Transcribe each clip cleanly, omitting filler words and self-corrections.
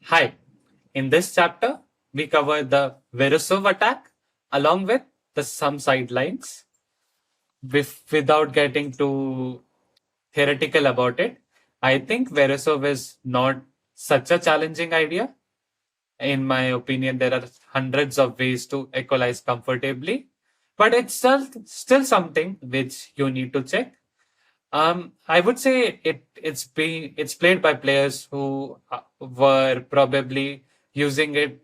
Hi, in this chapter, we cover the Veresov attack along with some sidelines. Without getting too theoretical about it, I think Veresov is not such a challenging idea. In my opinion, there are hundreds of ways to equalize comfortably, but it's still something which you need to check. I would say it's played by players who were probably using it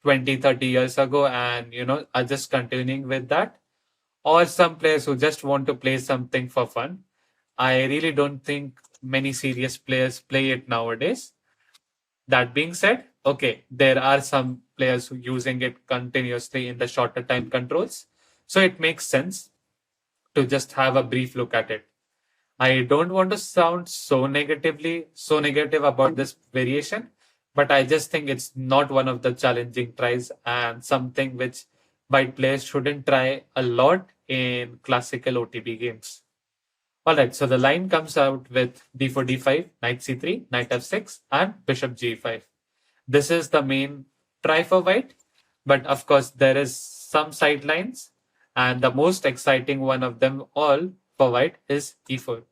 20, 30 years ago and are just continuing with that, or some players who just want to play something for fun. I really don't think many serious players play it nowadays. That being said, okay, there are some players who using it continuously in the shorter time controls, so it makes sense to just have a brief look at it. I don't want to sound so negative about this variation, but I just think it's not one of the challenging tries and something which white players shouldn't try a lot in classical OTB games. Alright, so the line comes out with d4, d5, knight c3, knight f6, and bishop g5. This is the main try for white, but of course there is some sidelines, and the most exciting one of them all for white is e4.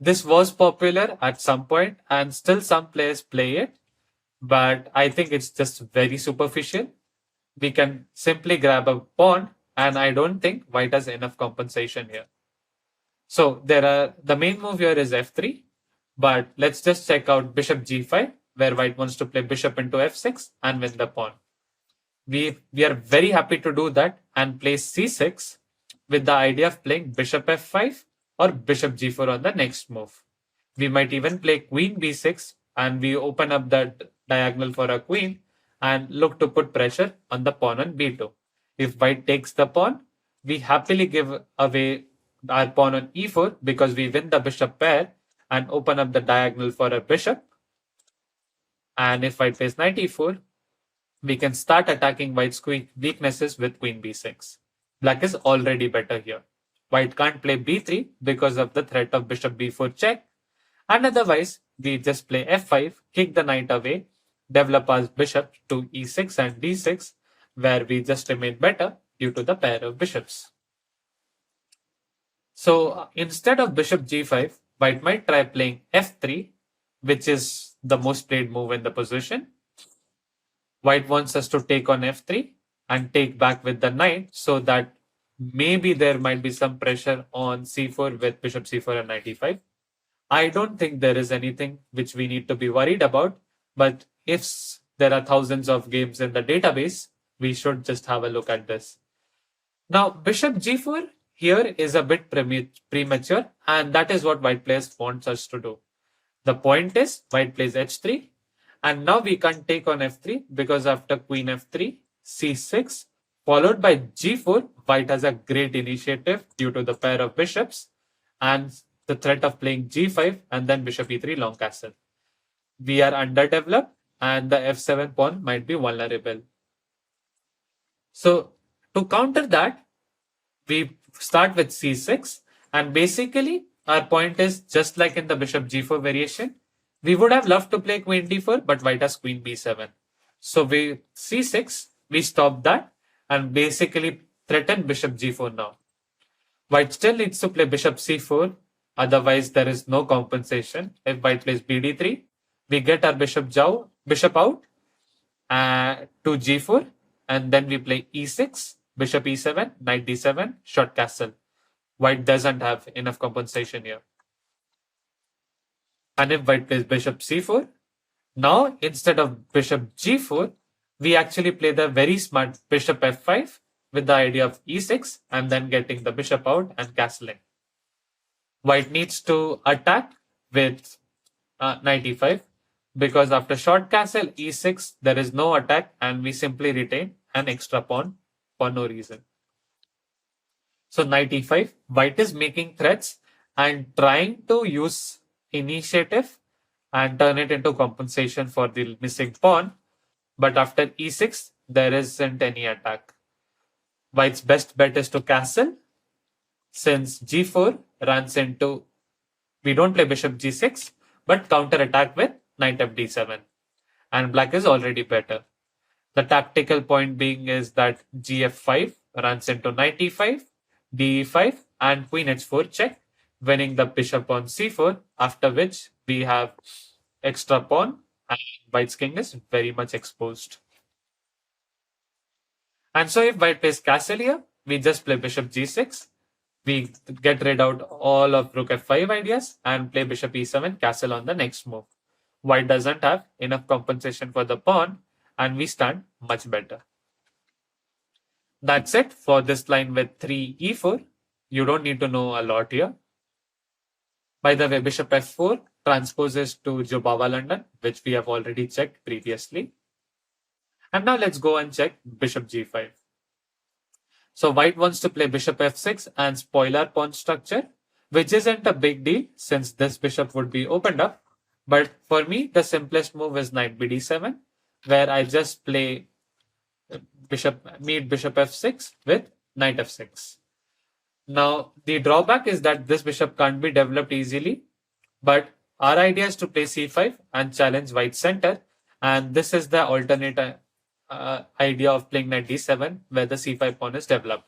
This was popular at some point, and still some players play it, but I think it's just very superficial. We can simply grab a pawn, and I don't think white has enough compensation here. So the main move here is f3, but let's just check out bishop g5, where white wants to play bishop into f6 and win the pawn. We are very happy to do that and play c6 with the idea of playing bishop f5 or bishop g4 on the next move. We might even play queen b6 and we open up that diagonal for a queen and look to put pressure on the pawn on b2. If white takes the pawn, we happily give away our pawn on e4 because we win the bishop pair and open up the diagonal for a bishop. And if white plays knight e4, we can start attacking white's weaknesses with queen b6. Black is already better here. White can't play b3 because of the threat of bishop b4 check, and otherwise we just play f5, kick the knight away, develop our bishop to e6 and d6, where we just remain better due to the pair of bishops. So instead of bishop g5, white might try playing f3, which is the most played move in the position. White wants us to take on f3 and take back with the knight, so that maybe there might be some pressure on c4 with bishop c4 and knight e5. I don't think there is anything which we need to be worried about, but if there are thousands of games in the database, we should just have a look at this. Now, bishop g4 here is a bit premature, and that is what white players wants us to do. The point is, white plays h3, and now we can't take on f3 because after queen f3, c6, followed by g4, white has a great initiative due to the pair of bishops and the threat of playing g5 and then bishop e3 long castle. We are underdeveloped and the f7 pawn might be vulnerable. So to counter that, we start with c6, and basically our point is just like in the bishop g4 variation. We would have loved to play queen d4, but white has queen b7. So we c6, we stop that and basically threaten bishop g4 now. White still needs to play bishop c4, otherwise there is no compensation. If white plays bd3, we get our bishop out to g4, and then we play e6, bishop e7, knight d7, short castle. White doesn't have enough compensation here. And if white plays bishop c4, now instead of bishop g4, we actually play the very smart bishop f5 with the idea of e6 and then getting the bishop out and castling. White needs to attack with knight e5 because after short castle e6, there is no attack and we simply retain an extra pawn for no reason. So knight e5, white is making threats and trying to use initiative and turn it into compensation for the missing pawn. But after e6, there isn't any attack. White's best bet is to castle, since g4 runs into, we don't play bishop g6, but counter attack with knight fd7. and black is already better. The tactical point being is that gf5 runs into knight e5, de5, and queen h4 check, winning the bishop on c4, after which we have extra pawn and white's king is very much exposed. And so if white plays castle here, we just play bishop g6. We get rid out all of rook f5 ideas and play bishop e7 castle on the next move. White doesn't have enough compensation for the pawn and we stand much better. That's it for this line with 3 e4. You don't need to know a lot here. By the way, bishop f4 transposes to Jobawa London, which we have already checked previously. And now let's go and check bishop g5. So white wants to play bishop f6 and spoil our pawn structure, which isn't a big deal since this bishop would be opened up. But for me, the simplest move is knight bd7, where I just play bishop f6 with knight f6. Now, the drawback is that this bishop can't be developed easily, but our idea is to play c5 and challenge white's center, and this is the alternate idea of playing knight d7 where the c5 pawn is developed.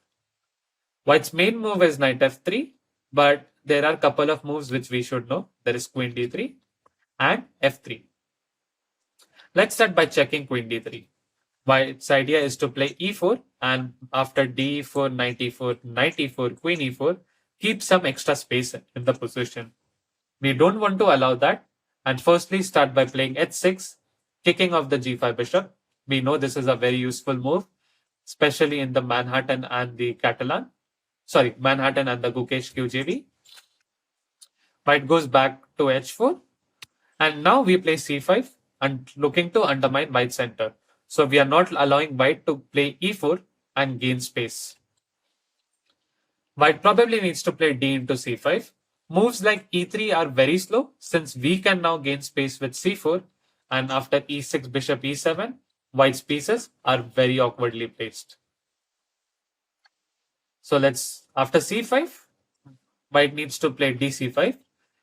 White's main move is knight f3, but there are a couple of moves which we should know. There is queen d3 and f3. Let's start by checking queen d3. White's idea is to play e4 and after d4, knight e4, knight e4, queen e4, keep some extra space in the position. We don't want to allow that and firstly start by playing h6, kicking off the g5 bishop. We know this is a very useful move, especially in the Manhattan and the Manhattan and the Gukesh QJV. White goes back to h4 and now we play c5 and looking to undermine white's center. So we are not allowing white to play e4 and gain space. White probably needs to play d into c5. Moves like e3 are very slow since we can now gain space with c4 and after e6 bishop e7, white's pieces are very awkwardly placed. So after c5, white needs to play dc5.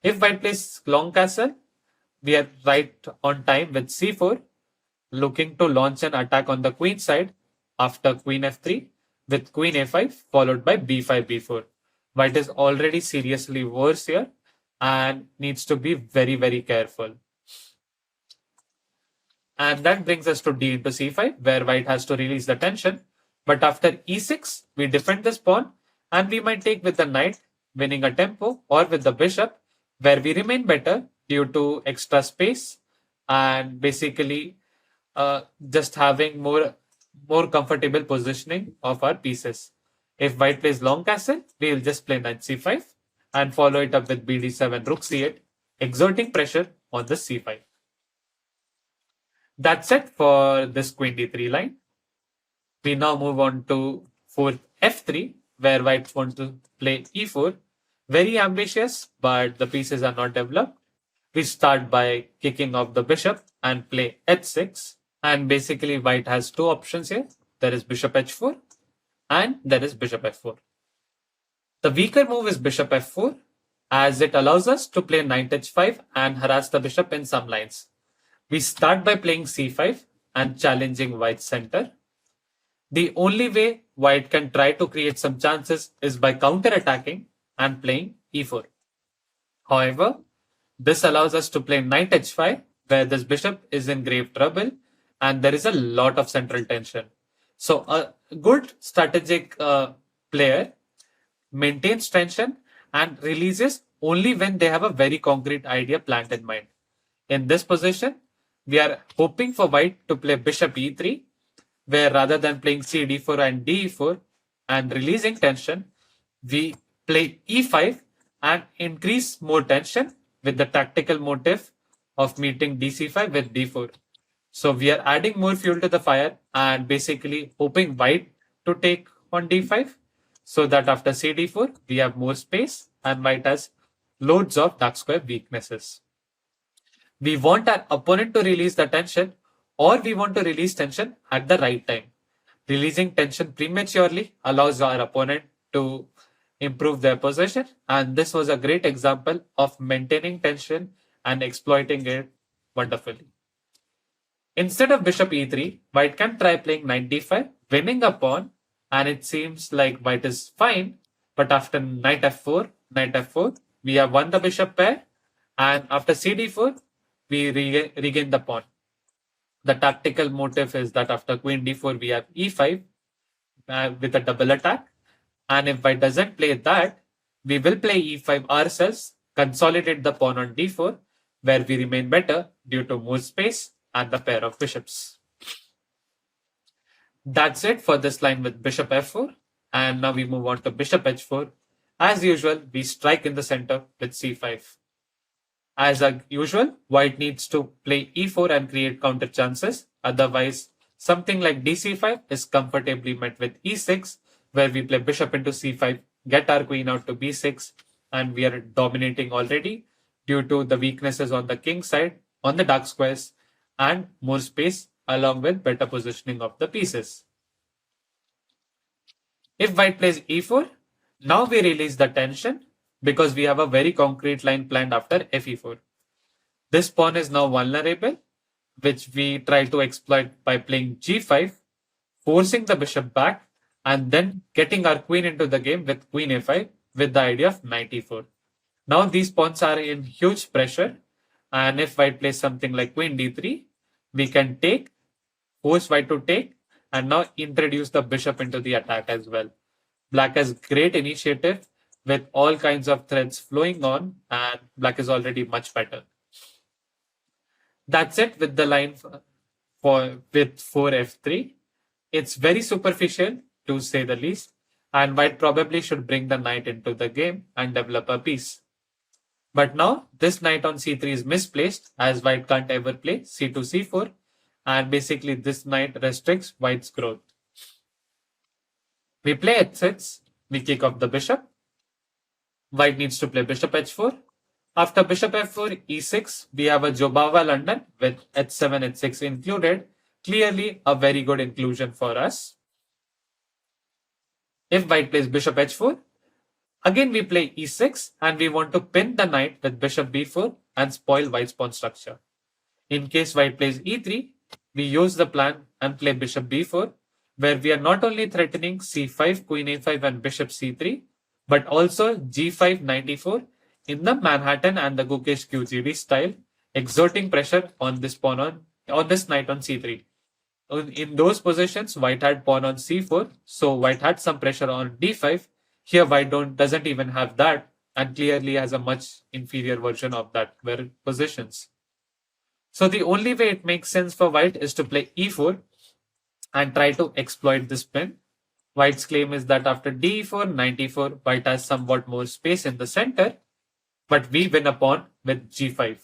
If white plays long castle, we are right on time with c4, looking to launch an attack on the queen side after queen f3 with queen a5 followed by b5, b4. White is already seriously worse here and needs to be very, very careful. And that brings us to d into c5, where white has to release the tension. But after e6, we defend this pawn and we might take with the knight, winning a tempo, or with the bishop, where we remain better due to extra space and basically just having more comfortable positioning of our pieces. If white plays long castle, we will just play knight c5 and follow it up with bd7, rook c8, exerting pressure on the c5. That's it for this queen d3 line. We now move on to fourth f3, where white wants to play e4. Very ambitious, but the pieces are not developed. We start by kicking off the bishop and play h6. And basically white has two options here. There is bishop h4 and there is bishop f4. The weaker move is bishop f4 as it allows us to play knight h5 and harass the bishop in some lines. We start by playing c5 and challenging white's center. The only way white can try to create some chances is by counter-attacking and playing e4. However, this allows us to play knight h5 where this bishop is in grave trouble and there is a lot of central tension. So a good strategic player maintains tension and releases only when they have a very concrete idea planned in mind. In this position, we are hoping for white to play bishop e3, where rather than playing c d4 and d4 and releasing tension, we play e5 and increase more tension with the tactical motive of meeting dc5 with d4. So we are adding more fuel to the fire and basically hoping white to take on d5 so that after c d4 we have more space and white has loads of dark square weaknesses. We want our opponent to release the tension or we want to release tension at the right time. Releasing tension prematurely allows our opponent to improve their position, and this was a great example of maintaining tension and exploiting it wonderfully. Instead of bishop e3, white can try playing knight d5, winning a pawn, and it seems like white is fine. But after knight f4, we have won the bishop pair, and after cd4, we regain the pawn. The tactical motive is that after queen d4, we have e5 with a double attack. And if white doesn't play that, we will play e5 ourselves, consolidate the pawn on d4, where we remain better due to more space and the pair of bishops. That's it for this line with bishop f4. And now we move on to bishop h4. As usual, we strike in the center with c5. As usual, white needs to play e4 and create counter chances. Otherwise, something like dc5 is comfortably met with e6, where we play bishop into c5, get our queen out to b6, and we are dominating already due to the weaknesses on the king side, on the dark squares, and more space along with better positioning of the pieces. If white plays e4, now we release the tension because we have a very concrete line planned after fe4. This pawn is now vulnerable, which we try to exploit by playing g5, forcing the bishop back, and then getting our queen into the game with queen a5 with the idea of knight e4. Now these pawns are in huge pressure, and if white plays something like queen d3, we can take, force white to take, and now introduce the bishop into the attack as well. Black has great initiative with all kinds of threads flowing on, and black is already much better. That's it with the line with 4f3. It's very superficial, to say the least, and white probably should bring the knight into the game and develop a piece. But now this knight on c3 is misplaced, as white can't ever play c2, c4, and basically this knight restricts white's growth. We play h6, we kick off the bishop. White needs to play bishop h4. After bishop f4, e6, we have a Jobava London with h7, h6 included. Clearly a very good inclusion for us. If white plays bishop h4, again we play e6 and we want to pin the knight with bishop b4 and spoil white's pawn structure. In case white plays e3, we use the plan and play bishop b4, where we are not only threatening c5, queen a5 and bishop c3, but also g5, knight e4 in the Manhattan and the Gukesh QGD style, exerting pressure on this pawn on this knight on c3. In those positions, white had pawn on c4, so white had some pressure on d5. Here, white doesn't even have that, and clearly has a much inferior version of that positions. So the only way it makes sense for white is to play e4 and try to exploit this pin. White's claim is that after d4, knight e4, white has somewhat more space in the center, but we win a pawn with g5.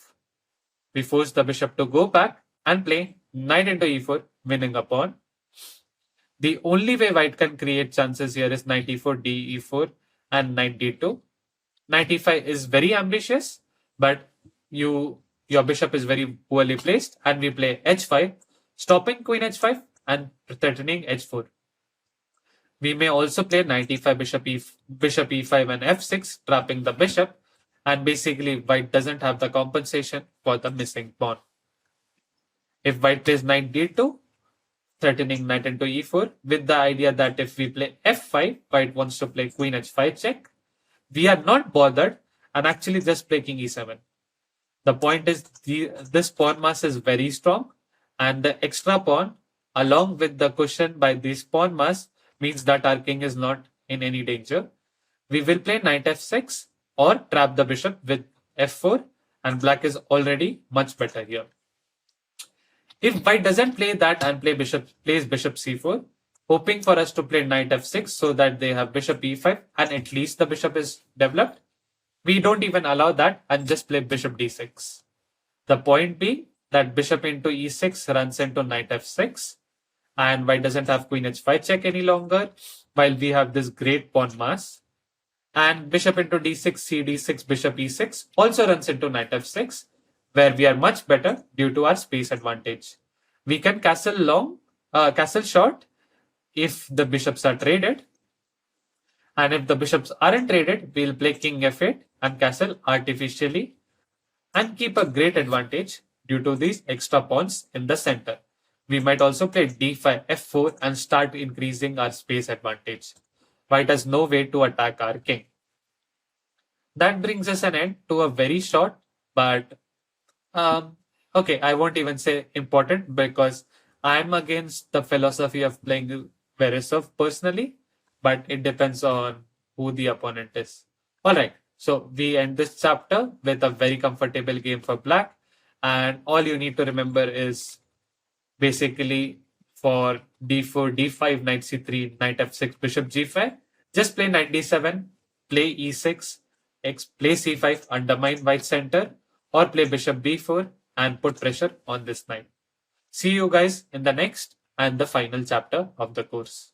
We force the bishop to go back and play knight into e4, winning a pawn. The only way white can create chances here is knight e4, d e4, and knight d2. Knight e5 is very ambitious, but your bishop is very poorly placed, and we play h5, stopping queen h5 and threatening h4. We may also play knight e5, bishop e5 and f6, trapping the bishop, and basically white doesn't have the compensation for the missing pawn. If white plays knight d2, threatening knight into e4, with the idea that if we play f5, white wants to play queen h5 check. We are not bothered and actually just play king e7. The point is this pawn mass is very strong, and the extra pawn along with the cushion by this pawn mass means that our king is not in any danger. We will play knight f6 or trap the bishop with f4, and black is already much better here. If white doesn't play that and plays bishop c4, hoping for us to play knight f6 so that they have bishop e5 and at least the bishop is developed, we don't even allow that and just play bishop d6. The point being that bishop into e6 runs into knight f6, and white doesn't have queen h5 check any longer, while we have this great pawn mass. And bishop into d6, c d6, bishop e6 also runs into knight f6, where we are much better due to our space advantage. We can castle short if the bishops are traded, and if the bishops aren't traded, we'll play king f8 and castle artificially and keep a great advantage due to these extra pawns in the center. We might also play d5, f4 and start increasing our space advantage. White has no way to attack our king. That brings us an end to a very short but okay, I won't even say important because I'm against the philosophy of playing Veresov personally, but it depends on who the opponent is. All right, so we end this chapter with a very comfortable game for black, and all you need to remember is basically for d4, d5, knight c3, knight f6, bishop g5. Just play knight d7, play e6, play c5, undermine white center, or play bishop b4 and put pressure on this knight. See you guys in the next and the final chapter of the course.